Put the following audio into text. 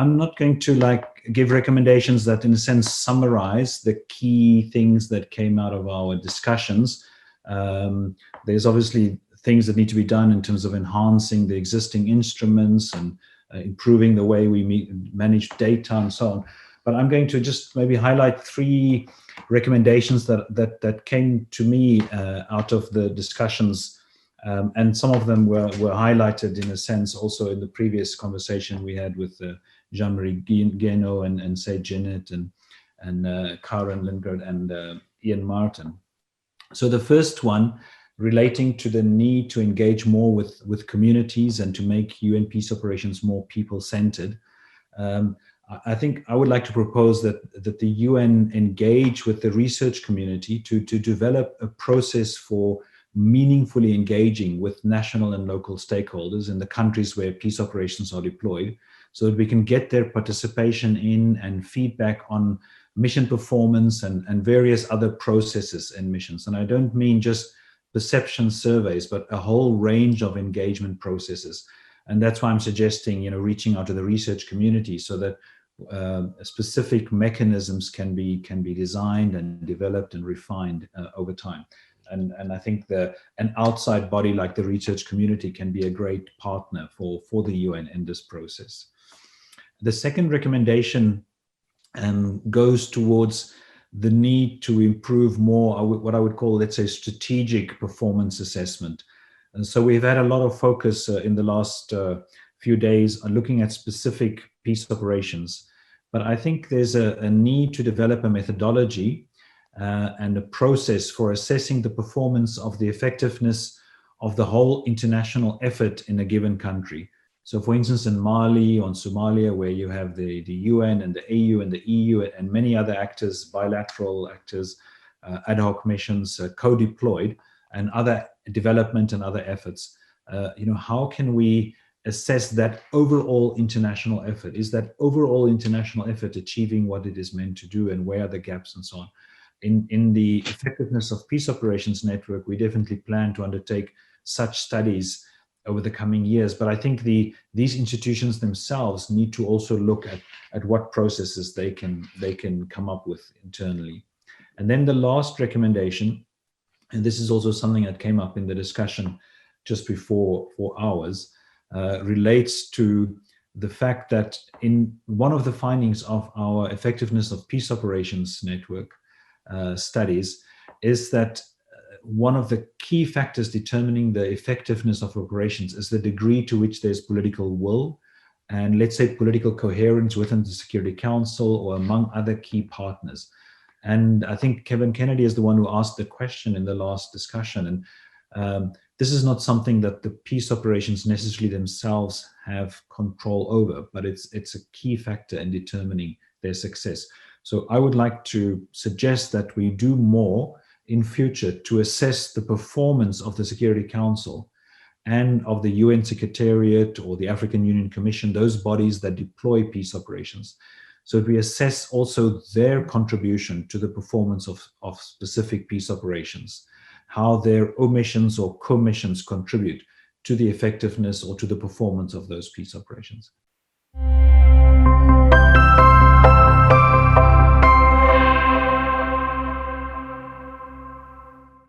I'm not going to like give recommendations that in a sense summarize the key things that came out of our discussions. There's obviously things that need to be done in terms of enhancing the existing instruments and improving the way we manage data and so on. But I'm going to just maybe highlight 3 recommendations that came to me out of the discussions. And some of them were highlighted in a sense also in the previous conversation we had with Jean-Marie Guénaud and Say Janet and Karen Lindgren and Ian Martin. So the first one, relating to the need to engage more with communities and to make UN peace operations more people-centered. I think I would like to propose that the UN engage with the research community to develop a process for meaningfully engaging with national and local stakeholders in the countries where peace operations are deployed, so that we can get their participation in and feedback on mission performance and various other processes in missions. And I don't mean just perception surveys, but a whole range of engagement processes. And that's why I'm suggesting, reaching out to the research community so that specific mechanisms can be designed and developed and refined over time. And I think an outside body like the research community can be a great partner for the UN in this process. The second recommendation goes towards the need to improve more what I would call, let's say, strategic performance assessment. And so we've had a lot of focus in the last few days on looking at specific peace operations. But I think there's a need to develop a methodology and a process for assessing the performance of the effectiveness of the whole international effort in a given country. So for instance, in Mali or in Somalia, where you have the UN and the AU and the EU and many other actors, bilateral actors, ad hoc missions, co-deployed, and other development and other efforts, how can we assess that overall international effort? Is that overall international effort achieving what it is meant to do, and where are the gaps and so on? In the effectiveness of peace operations network, we definitely plan to undertake such studies over the coming years. But I think these institutions themselves need to also look at what processes they can come up with internally. And then the last recommendation, and this is also something that came up in the discussion just before ours, relates to the fact that in one of the findings of our effectiveness of peace operations network studies is that one of the key factors determining the effectiveness of operations is the degree to which there's political will and, let's say, political coherence within the Security Council or among other key partners. And I think Kevin Kennedy is the one who asked the question in the last discussion. And this is not something that the peace operations necessarily themselves have control over, but it's a key factor in determining their success. So I would like to suggest that we do more in future to assess the performance of the Security Council and of the UN Secretariat or the African Union Commission, those bodies that deploy peace operations. So we assess also their contribution to the performance of specific peace operations, how their omissions or commissions contribute to the effectiveness or to the performance of those peace operations.